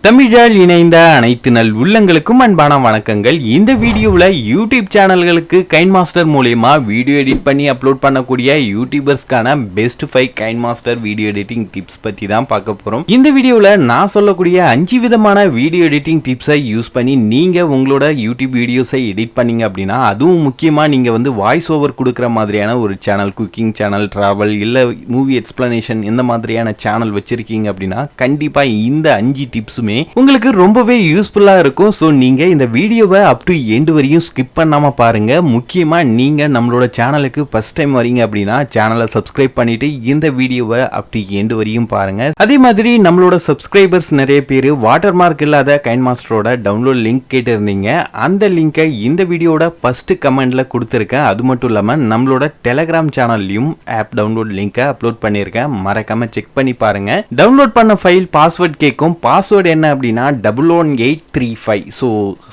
தமிழால் இணைந்த அனைத்து நல் உள்ளங்களுக்கும் அன்பான வணக்கங்கள். இந்த வீடியோவில் யூடியூப் சேனல்களுக்கு கைன்மாஸ்டர் மூலமா வீடியோ எடிட் பண்ணி அப்லோட் பண்ணக்கூடிய யூடியூபர்ஸ்க்கான best 5 KineMaster video editing tips பற்றி தான் பார்க்க போகிறோம். இந்த வீடியோவில் நான் சொல்லக்கூடிய 5 விதமான வீடியோ எடிட்டிங் டிப்ஸை யூஸ் பண்ணி நீங்கள் உங்களோட யூடியூப் வீடியோஸை எடிட் பண்ணீங்க அப்படின்னா, அதுவும் முக்கியமாக நீங்கள் வாய்ஸ் ஓவர் கொடுக்குற மாதிரியான ஒரு சேனல், குக்கிங் சேனல், ட்ராவல் இல்லை மூவி எக்ஸ்பிளனேஷன் இந்த மாதிரியான சேனல் வச்சுருக்கீங்க அப்படின்னா கண்டிப்பாக இந்த 5 டிப்ஸுமே உங்களுக்கு ரொம்பவே யூஸ்ஃபுல்லா இருக்கும். சோ நீங்க இந்த வீடியோவை அப் டு எண்ட் வரையும் ஸ்கிப் பண்ணாம பாருங்க. முக்கியமா நீங்க நம்மளோட சேனலுக்கு ஃபர்ஸ்ட் டைம் வரீங்க அப்படின்னா சேனலை சப்ஸ்கிரைப் பண்ணிட்டு இந்த வீடியோவை அப் டு எண்ட் வரையும் பாருங்க. அதே மாதிரி நம்மளோட சப்ஸ்கிரைபர்ஸ் நிறைய பேர் வாட்டர்மார்க் இல்லாத கைன்மாஸ்டரோட டவுன்லோட் லிங்க் கேட்டு இருந்தீங்க. அந்த லிங்கை இந்த வீடியோட ஃபர்ஸ்ட் கமெண்ட்ல கொடுத்துருக்கேன். அது மட்டும் இல்லாம நம்மளோட டெலகிராம் சேனல்லையும் ஆப் டவுன்லோட் லிங்கை அப்லோட் பண்ணியிருக்கேன். மறக்காம செக் பண்ணி பாருங்க. டவுன்லோட் பண்ண ஃபைல் பாஸ்வேர்ட் கேட்கும். பாஸ்வேர்டு என்ன அப்படின்னா 11835. ஸோ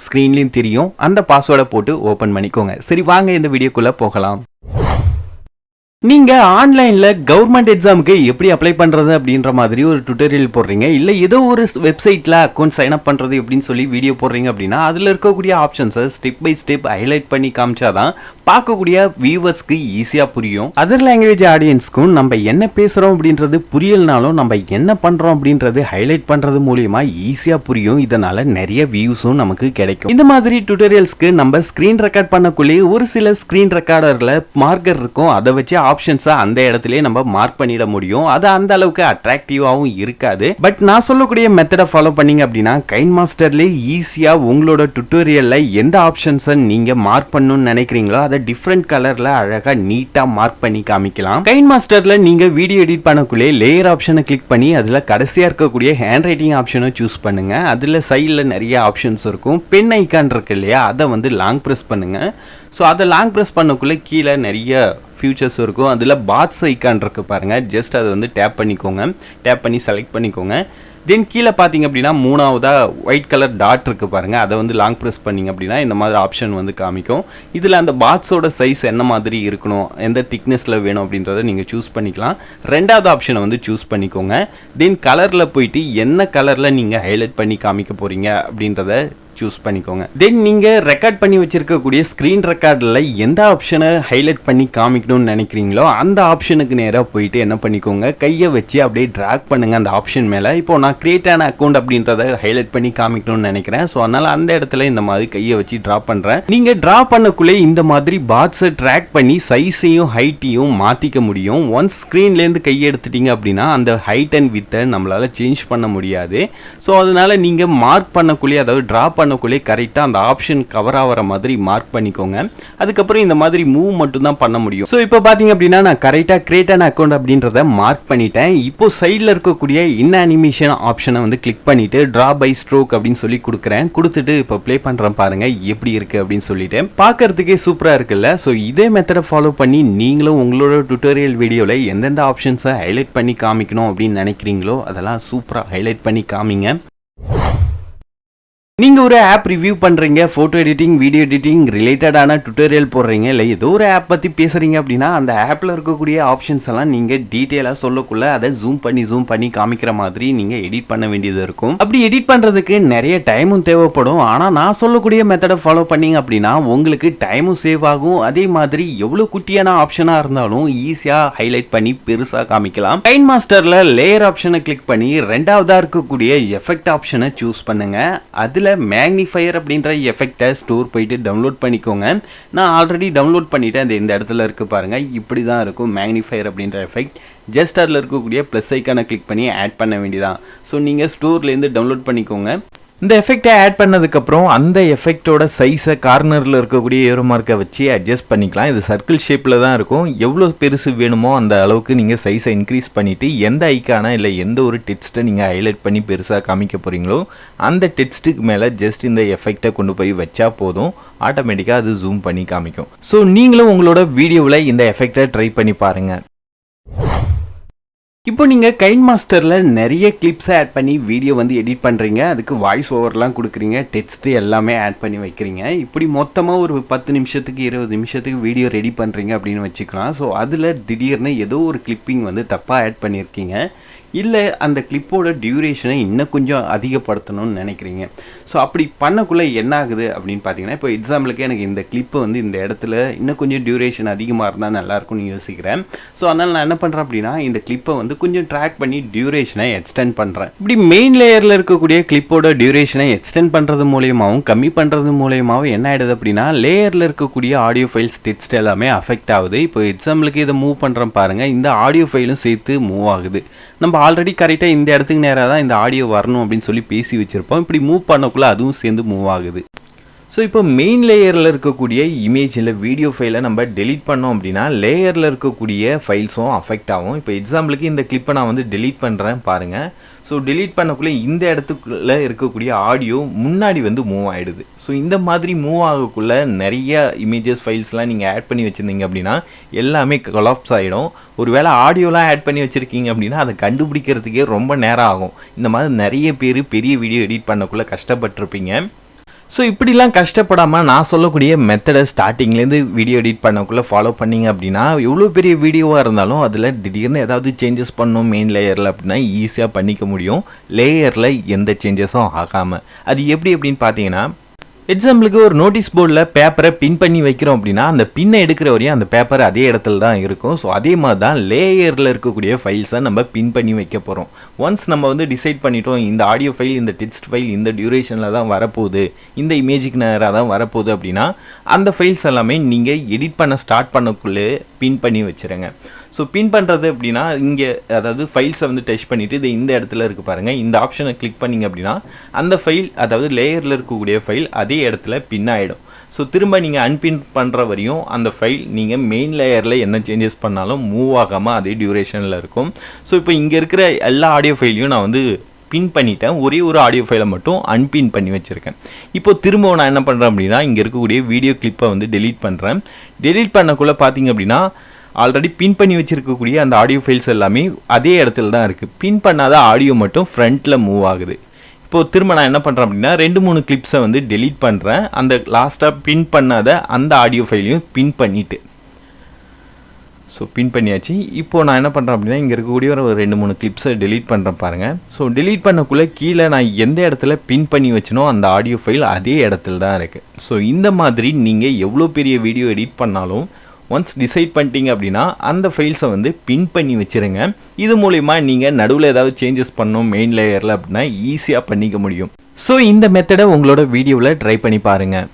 ஸ்க்ரீன்லையும் தெரியும். அந்த பாஸ்வேர்டை போட்டு ஓப்பன் பண்ணிக்கோங்க. சரி, வாங்க இந்த வீடியோக்குள்ள போகலாம். நீங்க ஆன்லைன்ல கவர்மெண்ட் எக்ஸாமுக்கு எப்படி அப்ளை பண்றது அப்படின்ற மாதிரி ஒரு டுட்டோரியல் போடுறீங்க, இல்ல ஏதோ ஒரு வெப்சைட்ல அக்கௌண்ட் சைன் அப் பண்றது எப்படின்னு சொல்லி வீடியோ போடுறீங்க அப்படின்னா, அதுல இருக்கக்கூடிய ஆப்ஷன்ஸை ஸ்டெப் பை ஸ்டெப் ஹைலைட் பண்ணி காமிச்சாதான் பார்க்கக்கூடிய வியூவர்ஸ்க்கு ஈஸியா புரியும். அதர் லாங்குவேஜ் ஆடியன்ஸ்க்கும் நம்ம என்ன பேசுறோம் அப்படின்றது புரியலனாலும் நம்ம என்ன பண்றோம் அப்படின்றது ஹைலைட் பண்றது மூலியமா ஈஸியா புரியும். இதனால நிறைய வியூஸும் நமக்கு கிடைக்கும். இந்த மாதிரி டுட்டோரியல்ஸ்க்கு நம்ம ஸ்கிரீன் ரெக்கார்ட் பண்ணக்குள்ளே ஒரு சில ஸ்கிரீன் ரெக்கார்டர்ல மார்க்கர் இருக்கும். அதை வச்சு ஆப்ஷன்ஸை அந்த இடத்துலயே நம்ம மார்க் பண்ணிட முடியும். அது அந்த அளவுக்கு அட்ராக்டிவாகவும் இருக்காது. பட் நான் சொல்லக்கூடிய மெத்தடை ஃபாலோ பண்ணீங்க அப்படின்னா கைன்மாஸ்டர்ல ஈஸியா உங்களோட டுட்டோரியல்ல எந்த ஆப்ஷன்ஸை நீங்க மார்க் பண்ணணும்னு நினைக்கிறீங்களோ அதை டிஃப்ரெண்ட் கலர்ல அழகா நீட்டா மார்க் பண்ணி காமிக்கலாம். கைன்மாஸ்டர்ல நீங்க வீடியோ எடிட் பண்ணக்குள்ளே லேயர் ஆப்ஷனை கிளிக் பண்ணி அதுல கடைசியா இருக்கக்கூடிய ஹேண்ட் ரைட்டிங் ஆப்ஷனை சூஸ் பண்ணுங்க. அதுல சைட்ல நிறைய ஆப்ஷன்ஸ் இருக்கும். பென் ஐக்கான் இருக்கு இல்லையா, அதை லாங் பிரஸ் பண்ணுங்க. ஸோ அதை லாங் ப்ரெஸ் பண்ணக்குள்ளே கீழே நிறைய ஃபியூச்சர்ஸ் இருக்கும். அதில் பாட்ஸ் ஐக்கான் இருக்கு பாருங்கள். ஜஸ்ட் அதை டேப் பண்ணிக்கோங்க. டேப் பண்ணி செலக்ட் பண்ணிக்கோங்க. தென் கீழே பார்த்தீங்க அப்படின்னா மூணாவதாக ஒயிட் கலர் டாட் இருக்குது பாருங்கள். அதை லாங் ப்ரெஸ் பண்ணிங்க அப்படின்னா இந்த மாதிரி ஆப்ஷன் காமிக்கும். இதில் அந்த பாட்ஸோட சைஸ் என்ன மாதிரி இருக்கணும், எந்த திக்னஸில் வேணும் அப்படின்றத நீங்கள் சூஸ் பண்ணிக்கலாம். ரெண்டாவது ஆப்ஷனை சூஸ் பண்ணிக்கோங்க. தென் கலரில் போயிட்டு என்ன கலரில் நீங்கள் ஹைலைட் பண்ணி காமிக்க போகிறீங்க அப்படின்றத சூஸ் பண்ணிக்கோங்க. தென் நீங்க ரெக்கார்ட் பண்ணி வச்சிருக்கக்கூடிய ஸ்கிரீன் ரெக்கார்டில் எந்த ஆப்ஷனை ஹைலைட் பண்ணி காமிக்கணும்னு நினைக்கிறீங்களோ அந்த ஆப்ஷனுக்கு நேராக போயிட்டு என்ன பண்ணிக்கோங்க, கையை வச்சு அப்படியே ட்ராக் பண்ணுங்க அந்த ஆப்ஷன் மேலே. இப்போ நான் கிரியேட் ஆன அக்கௌண்ட் அப்படின்றத ஹைலைட் பண்ணி காமிக்கணும்னு நினைக்கிறேன். ஸோ அதனால அந்த இடத்துல இந்த மாதிரி கையை வச்சு ட்ரா பண்ணுறேன். நீங்க ட்ரா பண்ணக்குள்ளே இந்த மாதிரி பாட்ஸை ட்ராக் பண்ணி சைஸையும் ஹைட்டையும் மாற்றிக்க முடியும். ஒன்ஸ் ஸ்க்ரீன்லேருந்து கையை எடுத்துட்டீங்க அப்படின்னா அந்த ஹைட் அண்ட் வித்தை நம்மளால சேஞ்ச் பண்ண முடியாது. ஸோ அதனால நீங்க மார்க் பண்ணக்குள்ளே, அதாவது ட்ரா பண்ணக்குள்ளே கரெக்டாக அந்த ஆப்ஷன் கவர் ஆகிற மாதிரி மார்க் பண்ணிக்கோங்க. அதுக்கப்புறம் இந்த மாதிரி மூவ் மட்டும் தான் பண்ண முடியும். ஸோ இப்போ பார்த்தீங்க அப்படின்னா நான் கரெக்டாக கிரியேட் ஆன அக்கௌண்ட் அப்படின்றத மார்க் பண்ணிட்டேன். இப்போ சைடில் இருக்கக்கூடிய இன் அனிமேஷன் ஆப்ஷனை கிளிக் பண்ணிட்டு ட்ரா பை ஸ்ட்ரோக் அப்படின்னு சொல்லி கொடுக்குறேன். கொடுத்துட்டு இப்போ ப்ளே பண்ணுறேன் பாருங்க எப்படி இருக்கு அப்படின்னு சொல்லிட்டு. பார்க்கறதுக்கே சூப்பராக இருக்குல்ல. ஸோ இதே மெத்தடை ஃபாலோ பண்ணி நீங்களும் உங்களோட டுட்டோரியல் வீடியோவில் எந்தெந்த ஆப்ஷன்ஸை ஹைலைட் பண்ணி காமிக்கணும் அப்படின்னு நினைக்கிறீங்களோ அதெல்லாம் சூப்பராக ஹைலைட் பண்ணி காமிங்க. நீங்கள் ஒரு ஆப் ரிவ்யூ பண்ணுறீங்க, ஃபோட்டோ எடிட்டிங், வீடியோ எடிட்டிங் ரிலேட்டடான டுட்டோரியல் போடுறீங்க, இல்லை ஏதோ ஒரு ஆப் பற்றி பேசுகிறீங்க அப்படின்னா அந்த ஆப்பில் இருக்கக்கூடிய ஆப்ஷன்ஸ் எல்லாம் நீங்கள் டீட்டெயிலாக சொல்லக்குள்ள அதை ஜூம் பண்ணி காமிக்கிற மாதிரி நீங்கள் எடிட் பண்ண வேண்டியது இருக்கும். அப்படி எடிட் பண்ணுறதுக்கு நிறைய டைமும் தேவைப்படும். ஆனால் நான் சொல்லக்கூடிய மெத்தடை ஃபாலோ பண்ணீங்க அப்படின்னா உங்களுக்கு டைமும் சேவ் ஆகும். அதே மாதிரி எவ்வளோ குட்டியான ஆப்ஷனாக இருந்தாலும் ஈஸியாக ஹைலைட் பண்ணி பெருசாக காமிக்கலாம். கைன்மாஸ்டரில் லேயர் ஆப்ஷனை கிளிக் பண்ணி ரெண்டாவதாக இருக்கக்கூடிய எஃபெக்ட் ஆப்ஷனை சூஸ் பண்ணுங்க. அதில் மேக்னிஃபையர் அப்படின்ற எஃபெக்டை ஸ்டோர் போயிட்டு டவுன்லோட் பண்ணிக்கோங்க. நான் ஆல்ரெடி டவுன்லோட் பண்ணிட்டேன். இந்த இடத்துல இருக்கு பாருங்க. இப்படி தான் இருக்கும் மேக்னிஃபையர் அப்படின்ற எஃபெக்ட். ஜஸ்ட் அதில் இருக்கக்கூடிய ப்ளஸ் ஐக்கானை கிளிக் பண்ணி ஆட் பண்ண வேண்டியதான். ஸோ நீங்கள் ஸ்டோர்லேருந்து டவுன்லோட் பண்ணிக்கோங்க. இந்த எஃபெக்டை ஆட் பண்ணதுக்கப்புறம் அந்த எஃபெக்டோட சைஸை கார்னரில் இருக்கக்கூடிய ஏரோ மார்க்கை வச்சு அட்ஜஸ்ட் பண்ணிக்கலாம். இது சர்க்கிள் ஷேப்பில் தான் இருக்கும். எவ்வளோ பெருசு வேணுமோ அந்த அளவுக்கு நீங்கள் சைஸை இன்க்ரீஸ் பண்ணிவிட்டு எந்த ஐக்கான இல்லை எந்த ஒரு டெக்ஸ்ட்டை நீங்கள் ஹைலைட் பண்ணி பெருசாக காமிக்க போகிறீங்களோ அந்த டெக்ஸ்ட்டுக்கு மேலே ஜஸ்ட் இந்த எஃபெக்டை கொண்டு போய் வச்சா போதும், ஆட்டோமேட்டிக்காக அது ஜூம் பண்ணி காமிக்கும். ஸோ நீங்களும் உங்களோட வீடியோவில் இந்த எஃபெக்டை ட்ரை பண்ணி பாருங்கள். இப்போ நீங்க கைன்மாஸ்டர்ல நிறைய கிளிப்ஸ் ஆட் பண்ணி வீடியோ வந்து எடிட் பண்றீங்க, அதுக்கு வாய்ஸ் ஓவர்லாம் கொடுக்குறீங்க, டெக்ஸ்ட் எல்லாமே ஆட் பண்ணி வைக்கிறீங்க. இப்படி மொத்தமா ஒரு 10 நிமிஷத்துக்கு 20 நிமிஷத்துக்கு வீடியோ ரெடி பண்றீங்க அப்படின்னு வச்சுக்கலாம். ஸோ அதில் திடீர்னு ஏதோ ஒரு கிளிப்பிங் வந்து தப்பாக ஆட் பண்ணியிருக்கீங்க, இல்லை அந்த கிளிப்போட டியூரேஷனை இன்னும் கொஞ்சம் அதிகப்படுத்தணும்னு நினைக்கிறீங்க. ஸோ அப்படி பண்ணக்குள்ளே என்ன ஆகுது அப்படின்னு பார்த்தீங்கன்னா, இப்போ எக்ஸாம்பிளுக்கு எனக்கு இந்த கிளிப்பை வந்து இந்த இடத்துல இன்னும் கொஞ்சம் டியூரேஷன் அதிகமாக இருந்தால் நல்லாயிருக்கும்னு யோசிக்கிறேன். ஸோ அதனால் நான் என்ன பண்ணுறேன் அப்படின்னா, இந்த கிளிப்பை வந்து கொஞ்சம் ட்ராக் பண்ணி டியூரேஷனை எக்ஸ்டெண்ட் பண்ணுறேன். இப்படி மெயின் லேயரில் இருக்கக்கூடிய கிளிப்போட டியூரேஷனை எக்ஸ்டெண்ட் பண்ணுறது மூலியமாகவும் கம்மி பண்ணுறது மூலியமாகவும் என்ன ஆகிடுது அப்படின்னா, லேயரில் இருக்கக்கூடிய ஆடியோ ஃபைல்ஸ் டெக்ஸ்ட் எல்லாமே அஃபெக்ட் ஆகுது. இப்போ எக்ஸாம்பிளுக்கு இதை மூவ் பண்ணுறேன் பாருங்கள், இந்த ஆடியோ ஃபைலும் சேர்த்து மூவ் ஆகுது. நம்ம ஆல்ரெடி கரெக்டாக இந்த இடத்துக்கு நேராக தான் இந்த ஆடியோ வரணும் அப்படின்னு சொல்லி பேசி வச்சுருப்போம். இப்படி மூவ் பண்ணக்குள்ளே அதுவும் சேர்ந்து மூவ் ஆகுது. ஸோ இப்போ மெயின் லேயரில் இருக்கக்கூடிய இமேஜ் இல்லை வீடியோ ஃபைலை நம்ம டெலீட் பண்ணோம் அப்படின்னா லேயரில் இருக்கக்கூடிய ஃபைல்ஸும் அஃபெக்ட் ஆகும். இப்போ எக்ஸாம்பிளுக்கு இந்த கிளிப்பை நான் வந்து டெலீட் பண்ணுறேன் பாருங்கள். ஸோ டெலீட் பண்ணக்குள்ளே இந்த இடத்துக்குள்ளே இருக்கக்கூடிய ஆடியோ முன்னாடி வந்து மூவ் ஆகிடுது. ஸோ இந்த மாதிரி மூவ் ஆகக்குள்ளே நிறைய இமேஜஸ் ஃபைல்ஸ்லாம் நீங்கள் ஆட் பண்ணி வச்சுருந்தீங்க அப்படின்னா எல்லாமே கொலாப்ஸ் ஆகிடும். ஒரு வேளை ஆடியோலாம் ஆட் பண்ணி வச்சுருக்கீங்க அப்படின்னா அதை கண்டுபிடிக்கிறதுக்கே ரொம்ப நேரம் ஆகும். இந்த மாதிரி நிறைய பேர் பெரிய வீடியோ எடிட் பண்ணக்குள்ளே கஷ்டப்பட்டிருப்பீங்க. ஸோ இப்படிலாம் கஷ்டப்படாமல் நான் சொல்லக்கூடிய மெத்தடை ஸ்டார்டிங்லேருந்து வீடியோ எடிட் பண்ணக்குள்ளே ஃபாலோ பண்ணிங்க அப்படின்னா, எவ்வளோ பெரிய வீடியோவாக இருந்தாலும் அதில் திடீர்னு ஏதாவது சேஞ்சஸ் பண்ணணும் மெயின் லேயரில் அப்படின்னா ஈஸியாக பண்ணிக்க முடியும், லேயரில் எந்த சேஞ்சஸும் ஆகாமல். அது எப்படி அப்படின்னு பார்த்தீங்கன்னா, எக்ஸாம்பிளுக்கு ஒரு நோட்டீஸ் போர்டில் பேப்பரை பின் பண்ணி வைக்கிறோம் அப்படின்னா அந்த பின்னை எடுக்கிற வரையும் அந்த பேப்பர் அதே இடத்துல தான் இருக்கும். ஸோ அதே மாதிரி தான் லேயரில் இருக்கக்கூடிய ஃபைல்ஸை நம்ம பின் பண்ணி வைக்க போகிறோம். ஒன்ஸ் நம்ம வந்து டிசைட் பண்ணிட்டோம் இந்த ஆடியோ ஃபைல், இந்த டெக்ஸ்ட் ஃபைல் இந்த டியூரேஷனில் தான் வரப்போகுது, இந்த இமேஜுக்கு நேராக தான் வரப்போகுது அப்படின்னா அந்த ஃபைல்ஸ் எல்லாமே நீங்கள் எடிட் பண்ண ஸ்டார்ட் பண்ணக்குள்ளே பின் பண்ணி வச்சுருங்க. ஸோ பின் பண்ணுறது அப்படின்னா இங்கே அதாவது ஃபைல்ஸை வந்து டச் பண்ணிவிட்டு இது இந்த இடத்துல இருக்குது பாருங்கள், இந்த ஆப்ஷனை கிளிக் பண்ணிங்க அப்படின்னா அந்த ஃபைல் அதாவது லேயரில் இருக்கக்கூடிய ஃபைல் அதே இடத்துல பின் ஆகிடும். ஸோ திரும்ப நீங்கள் அன்பின் பண்ணுற வரையும் அந்த ஃபைல் நீங்கள் மெயின் லேயரில் என்ன சேஞ்சஸ் பண்ணாலும் மூவ் ஆகாமல் அதே டியூரேஷனில் இருக்கும். ஸோ இப்போ இங்கே இருக்கிற எல்லா ஆடியோ ஃபைலையும் நான் வந்து பின் பண்ணிட்டேன், ஒரே ஒரு ஆடியோ ஃபைலை மட்டும் அன்பின் பண்ணி வச்சுருக்கேன். இப்போ திரும்ப நான் என்ன பண்ணுறேன் அப்படின்னா, இங்கே இருக்கக்கூடிய வீடியோ கிளிப்பை வந்து டெலீட் பண்ணுறேன். டெலீட் பண்ணக்குள்ளே பார்த்தீங்க அப்படின்னா ஆல்ரெடி பின் பண்ணி வச்சுருக்கக்கூடிய அந்த ஆடியோ ஃபைல்ஸ் எல்லாமே அதே இடத்துல தான் இருக்குது. பின் பண்ணாத ஆடியோ மட்டும் ஃப்ரண்ட்டில் மூவ் ஆகுது. இப்போது திரும்ப நான் என்ன பண்ணுறேன் அப்படின்னா 2-3 கிளிப்ஸை வந்து டெலீட் பண்ணுறேன். அந்த லாஸ்ட்டாக பின் பண்ணாத அந்த ஆடியோ ஃபைலையும் பின் பண்ணிவிட்டு, ஸோ பின் பண்ணியாச்சு. இப்போது நான் என்ன பண்ணுறேன் அப்படின்னா இங்கே இருக்கக்கூடிய ஒரு 2-3 கிளிப்ஸை டெலீட் பண்ணுறேன் பாருங்கள். ஸோ டெலீட் பண்ணக்குள்ளே கீழே நான் எந்த இடத்துல பின் பண்ணி வச்சனோ அந்த ஆடியோ ஃபைல் அதே இடத்துல தான் இருக்குது. ஸோ இந்த மாதிரி நீங்கள் எவ்வளோ பெரிய வீடியோ எடிட் பண்ணாலும் ஒன்ஸ் டிசைட் பண்ணிட்டீங்க அப்படின்னா அந்த ஃபைல்ஸை வந்து பின் பண்ணி வச்சுருங்க. இது மூலிமா நீங்கள் நடுவில் ஏதாவது சேஞ்சஸ் பண்ணணும் மெயின் லேயரில் அப்படின்னா ஈஸியாக பண்ணிக்க முடியும். ஸோ இந்த மெத்தடை உங்களோட வீடியோவில் ட்ரை பண்ணி பாருங்கள்.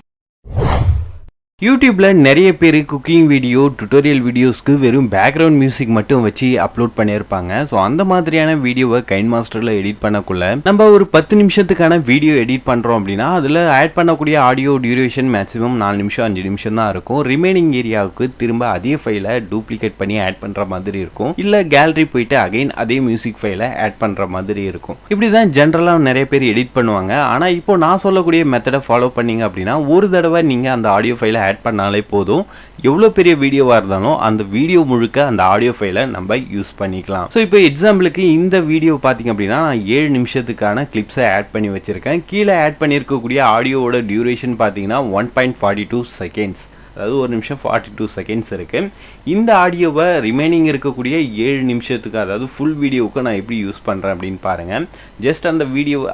யூடியூப்பில் நிறைய பேர் குக்கிங் வீடியோ டுட்டோரியல் வீடியோஸ்க்கு வெறும் பேக்ரவுண்ட் மியூசிக் மட்டும் வச்சு அப்லோட் பண்ணியிருப்பாங்க. ஸோ அந்த மாதிரியான வீடியோவை கைன்மாஸ்டரில் எடிட் பண்ணக்குள்ள நம்ம ஒரு 10 நிமிஷத்துக்கான வீடியோ எடிட் பண்ணுறோம் அப்படின்னா அதில் ஆட் பண்ணக்கூடிய ஆடியோ டியூரேஷன் மேக்ஸிமம் 4 நிமிஷம் 5 நிமிஷம் தான் இருக்கும். ரிமைனிங் ஏரியாவுக்கு திரும்ப அதே ஃபைலை டூப்ளிகேட் பண்ணி ஆட் பண்ணுற மாதிரி இருக்கும், இல்லை கேலரி போயிட்டு அகைன் அதே மியூசிக் ஃபைலை ஆட் பண்ணுற மாதிரி இருக்கும். இப்படி தான் ஜென்ரலாக நிறைய பேர் எடிட் பண்ணுவாங்க. ஆனால் இப்போ நான் சொல்லக்கூடிய மெத்தடை ஃபாலோ பண்ணிங்க அப்படின்னா ஒரு தடவை நீங்கள் அந்த ஆடியோ ஃபைலை ஆட் பண்ணாலே போதும், எவ்வளோ பெரிய வீடியோவாக இருந்தாலும் அந்த வீடியோ முழுக்க அந்த ஆடியோ ஃபைலை நம்ம யூஸ் பண்ணிக்கலாம். ஸோ இப்போ எக்ஸாம்பிளுக்கு இந்த வீடியோ பார்த்தீங்க அப்படின்னா நான் 7 நிமிஷத்துக்கான கிளிப்ஸை ஆட் பண்ணி வச்சுருக்கேன். கீழே ஆட் பண்ணியிருக்கக்கூடிய ஆடியோவோட டியூரேஷன் பார்த்தீங்கன்னா 1.42 செகண்ட்ஸ், அதாவது 1 நிமிஷம் 42 செகண்ட்ஸ் இருக்குது. இந்த ஆடியோவை ரிமைனிங் இருக்கக்கூடிய 7 நிமிஷத்துக்கு அதாவது ஃபுல் வீடியோவுக்கு நான் எப்படி யூஸ் பண்ணுறேன் அப்படின்னு பாருங்கள். ஜஸ்ட் அந்த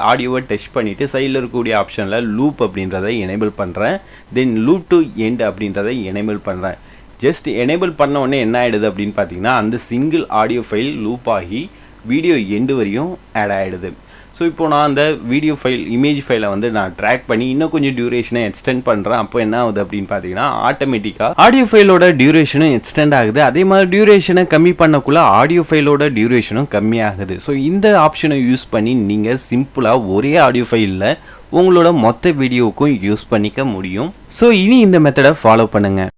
ஆடியோவை டச் பண்ணிவிட்டு சைடில் இருக்கக்கூடிய ஆப்ஷனில் லூப் அப்படின்றத எனேபிள் பண்ணுறேன். தென் லூப் டு எண்ட் அப்படின்றத எனேபிள் பண்ணுறேன். ஜஸ்ட் எனேபிள் பண்ண உடனே என்ன ஆகிடுது அப்படின்னு பார்த்தீங்கன்னா அந்த சிங்கிள் ஆடியோ ஃபைல் லூப் ஆகி வீடியோ எண்டு வரையும் ஆட் ஆகிடுது. ஸோ இப்போ நான் அந்த வீடியோ ஃபைல் இமேஜ் ஃபைலை வந்து நான் ட்ராக் பண்ணி இன்னும் கொஞ்சம் டியூரேஷனை எக்ஸ்டெண்ட் பண்ணுறேன். அப்போ என்ன ஆகுது அப்படின்னு பார்த்தீங்கன்னா ஆட்டோமேட்டிக்காக ஆடியோ ஃபைலோட டியூரேஷனும் எக்ஸ்டெண்ட் ஆகுது. அதே மாதிரி டியூரேஷனை கம்மி பண்ணக்குள்ள ஆடியோ ஃபைலோட டியூரேஷனும் கம்மியாகுது. ஸோ இந்த ஆப்ஷனை யூஸ் பண்ணி நீங்கள் சிம்பிளாக ஒரே ஆடியோ ஃபைலில் உங்களோட மொத்த வீடியோவுக்கும் யூஸ் பண்ணிக்க முடியும். ஸோ இனி இந்த மெத்தடை ஃபாலோ பண்ணுங்கள்.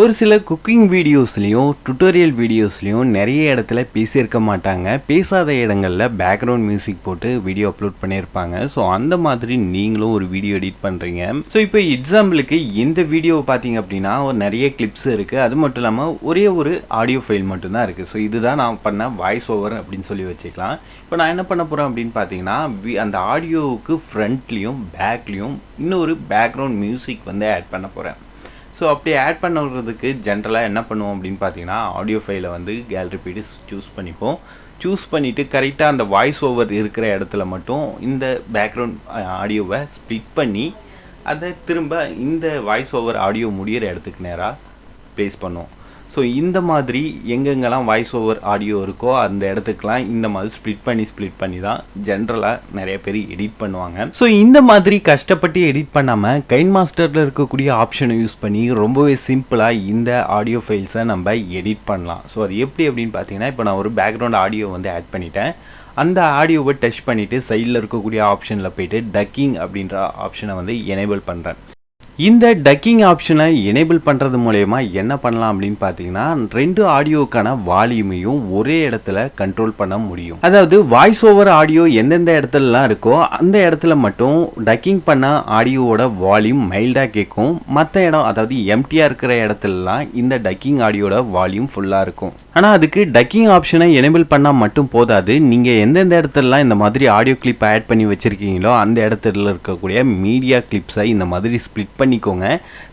ஒரு சில குக்கிங் வீடியோஸ்லையும் டுட்டோரியல் வீடியோஸ்லையும் நிறைய இடத்துல பேசியிருக்க மாட்டாங்க. பேசாத இடங்களில் பேக்ரவுண்ட் மியூசிக் போட்டு வீடியோ அப்லோட் பண்ணியிருப்பாங்க. ஸோ அந்த மாதிரி நீங்களும் ஒரு வீடியோ எடிட் பண்ணுறீங்க. ஸோ இப்போ எக்ஸாம்பிளுக்கு இந்த வீடியோவை பார்த்தீங்க அப்படின்னா நிறைய கிளிப்ஸ் இருக்குது. அது மட்டும் இல்லாமல் ஒரே ஒரு ஆடியோ ஃபைல் மட்டும்தான் இருக்குது. ஸோ இதுதான் நான் பண்ண வாய்ஸ் ஓவர் அப்படின்னு சொல்லி வச்சுக்கலாம். இப்போ நான் என்ன பண்ண போகிறேன் அப்படின்னு பார்த்தீங்கன்னா அந்த ஆடியோவுக்கு ஃப்ரண்ட்லேயும் பேக்லேயும் இன்னொரு பேக்ரவுண்ட் மியூசிக் வந்து ஆட் பண்ண போகிறேன். ஸோ அப்படி ஆட் பண்ணுறதுக்கு ஜென்ரலாக என்ன பண்ணுவோம் அப்படின்னு பார்த்தீங்கன்னா ஆடியோ ஃபைலை வந்து கேலரி போய்ட்டு சூஸ் பண்ணிப்போம். சூஸ் பண்ணிவிட்டு கரெக்டாக அந்த வாய்ஸ் ஓவர் இருக்கிற இடத்துல மட்டும் இந்த பேக்ரவுண்ட் ஆடியோவை ஸ்ப்ளிட் பண்ணி அதை திரும்ப இந்த வாய்ஸ் ஓவர் ஆடியோ முடிகிற இடத்துக்கு நேராக ப்ளேஸ் பண்ணுவோம். ஸோ இந்த மாதிரி எங்கெங்கெல்லாம் வாய்ஸ் ஓவர் ஆடியோ இருக்கோ அந்த இடத்துக்குலாம் இந்த மாதிரி ஸ்ப்ளிட் பண்ணி தான் ஜென்ரலாக நிறைய பேர் எடிட் பண்ணுவாங்க. ஸோ இந்த மாதிரி கஷ்டப்பட்டு எடிட் பண்ணாமல் கைன்மாஸ்டரில் இருக்கக்கூடிய ஆப்ஷனை யூஸ் பண்ணி ரொம்பவே சிம்பிளாக இந்த ஆடியோ ஃபைல்ஸை நம்ம எடிட் பண்ணலாம். ஸோ அது எப்படி அப்படின்னு பார்த்தீங்கன்னா இப்போ நான் ஒரு பேக்ரவுண்ட் ஆடியோ வந்து ஆட் பண்ணிட்டேன். அந்த ஆடியோவை டச் பண்ணிவிட்டு சைடில் இருக்கக்கூடிய ஆப்ஷனில் போய்ட்டு டக்கிங் அப்படின்ற ஆப்ஷனை வந்து எனேபிள் பண்ணுறேன். இந்த டக்கிங் ஆப்ஷனை எனேபிள் பண்ணுறது மூலயமா என்ன பண்ணலாம் அப்படின்னு பார்த்தீங்கன்னா ரெண்டு ஆடியோக்கான வால்யூமையும் ஒரே இடத்துல கண்ட்ரோல் பண்ண முடியும். அதாவது வாய்ஸ் ஓவர் ஆடியோ எந்தெந்த இடத்துலலாம் இருக்கோ அந்த இடத்துல மட்டும் டக்கிங் பண்ண ஆடியோவோட வால்யூம் மைல்டாக கேட்கும். மற்ற இடம் அதாவது எம்டியாக இருக்கிற இடத்துலலாம் இந்த டக்கிங் ஆடியோட வால்யூம் ஃபுல்லாக இருக்கும். ஆனால் அதுக்கு டக்கிங் ஆப்ஷனை எனேபிள் பண்ணால் மட்டும் போதாது. நீங்கள் எந்தெந்த இடத்துலலாம் இந்த மாதிரி ஆடியோ கிளிப் ஆட் பண்ணி வச்சுருக்கீங்களோ அந்த இடத்துல இருக்கக்கூடிய மீடியா கிளிப்ஸை இந்த மாதிரி ஸ்ப்ளிட் பண்ணிக்கோங்க.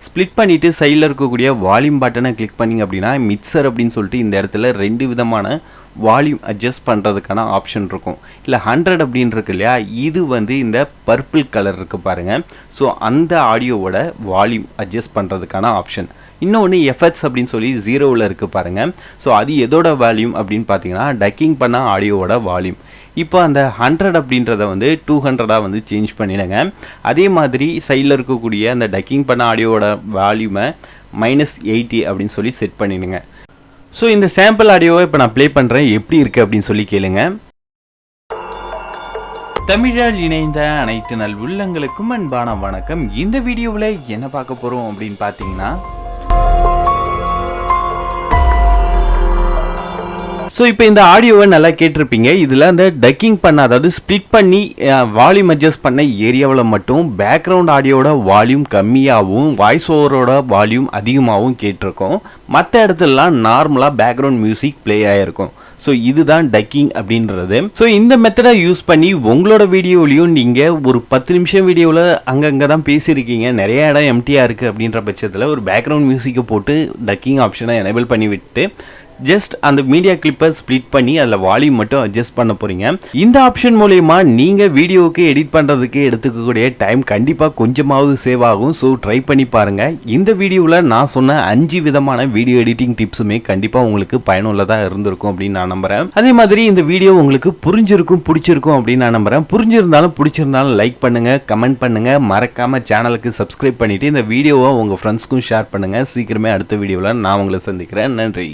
ஸ்ப்ளிட் பண்ணிவிட்டு சைடில் இருக்கக்கூடிய வால்யூம் பட்டனை கிளிக் பண்ணிங்க அப்படின்னா மிக்சர் அப்படின்னு சொல்லிட்டு இந்த இடத்துல ரெண்டு விதமான வால்யூம் அட்ஜஸ்ட் பண்ணுறதுக்கான ஆப்ஷன் இருக்கும். இல்லை 100 அப்படின்னு இருக்கு இல்லையா, இது வந்து இந்த பர்பிள் கலர் இருக்குது பாருங்கள். ஸோ அந்த ஆடியோவோட வால்யூம் அட்ஜஸ்ட் பண்ணுறதுக்கான ஆப்ஷன். இன்னொன்று எஃப்எக்ஸ் அப்படின்னு சொல்லி 0ல் இருக்குது பாருங்கள். ஸோ அது எதோட வால்யூம் அப்படின்னு பார்த்தீங்கன்னா டக்கிங் பண்ண ஆடியோவோட வால்யூம். இப்போ அந்த 100 அப்படின்றத வந்து 200 வந்து சேஞ்ச் பண்ணிடுங்க. அதே மாதிரி சைடில் இருக்கக்கூடிய அந்த டக்கிங் பண்ண ஆடியோவோட வால்யூமை -80 அப்படின்னு சொல்லி செட் பண்ணிடுங்க. ஸோ இந்த சாம்பிள் ஆடியோவை இப்போ நான் ப்ளே பண்ணுறேன், எப்படி இருக்குது அப்படின்னு சொல்லி கேளுங்க. தமிழால் இணைந்த அனைத்து நல் உள்ளங்களுக்கும் அன்பான வணக்கம். இந்த வீடியோவில் என்ன பார்க்க போகிறோம் அப்படின்னு பார்த்தீங்கன்னா ஸோ இப்போ இந்த ஆடியோவை நல்லா கேட்டிருப்பீங்க. இதில் அந்த டக்கிங் பண்ண அதாவது ஸ்ப்ளிட் பண்ணி வால்யூம் அட்ஜஸ்ட் பண்ண ஏரியாவில் மட்டும் பேக்ரவுண்ட் ஆடியோட வால்யூம் கம்மியாகவும் வாய்ஸ் ஓவரோட வால்யூம் அதிகமாகவும் கேட்டிருக்கோம். மற்ற இடத்துலலாம் நார்மலாக பேக்ரவுண்ட் மியூசிக் ப்ளே ஆகிருக்கும். ஸோ இதுதான் டக்கிங் அப்படின்றது. ஸோ இந்த மெத்தடை யூஸ் பண்ணி உங்களோட வீடியோலையும் நீங்கள் ஒரு 10 நிமிஷம் வீடியோவில் அங்கங்கே தான் பேசியிருக்கீங்க, நிறைய இடம் எம்டியாக இருக்குது அப்படின்ற பட்சத்தில் ஒரு பேக்ரவுண்ட் மியூசிக்கை போட்டு டக்கிங் ஆப்ஷனை எனேபிள் பண்ணி விட்டு ஜஸ்ட் அந்த மீடியா கிளிப்பை ஸ்ப்ளிட் பண்ணி அதில் வால்யூம் மட்டும் அட்ஜஸ்ட் பண்ண போகிறீங்க. இந்த ஆப்ஷன் மூலயமா நீங்கள் வீடியோவுக்கு எடிட் பண்ணுறதுக்கு எடுத்துக்கக்கூடிய டைம் கண்டிப்பாக கொஞ்சமாவது சேவ் ஆகும். ஸோ ட்ரை பண்ணி பாருங்கள். இந்த வீடியோவில் நான் சொன்ன 5 விதமான வீடியோ எடிட்டிங் டிப்ஸுமே கண்டிப்பாக உங்களுக்கு பயனுள்ளதாக இருந்திருக்கும் அப்படின்னு நான் நம்புகிறேன். அதே மாதிரி இந்த வீடியோ உங்களுக்கு பிடிச்சிருக்கும் அப்படின்னு நான் நம்புகிறேன். பிடிச்சிருந்தாலும் லைக் பண்ணுங்கள், கமெண்ட் பண்ணுங்கள், மறக்காமல் சேனலுக்கு சப்ஸ்கிரைப் பண்ணிவிட்டு இந்த வீடியோவை உங்கள் ஃப்ரெண்ட்ஸ்க்கும் ஷேர் பண்ணுங்கள். சீக்கிரமே அடுத்த வீடியோவில் நான் உங்களை சந்திக்கிறேன். நன்றி.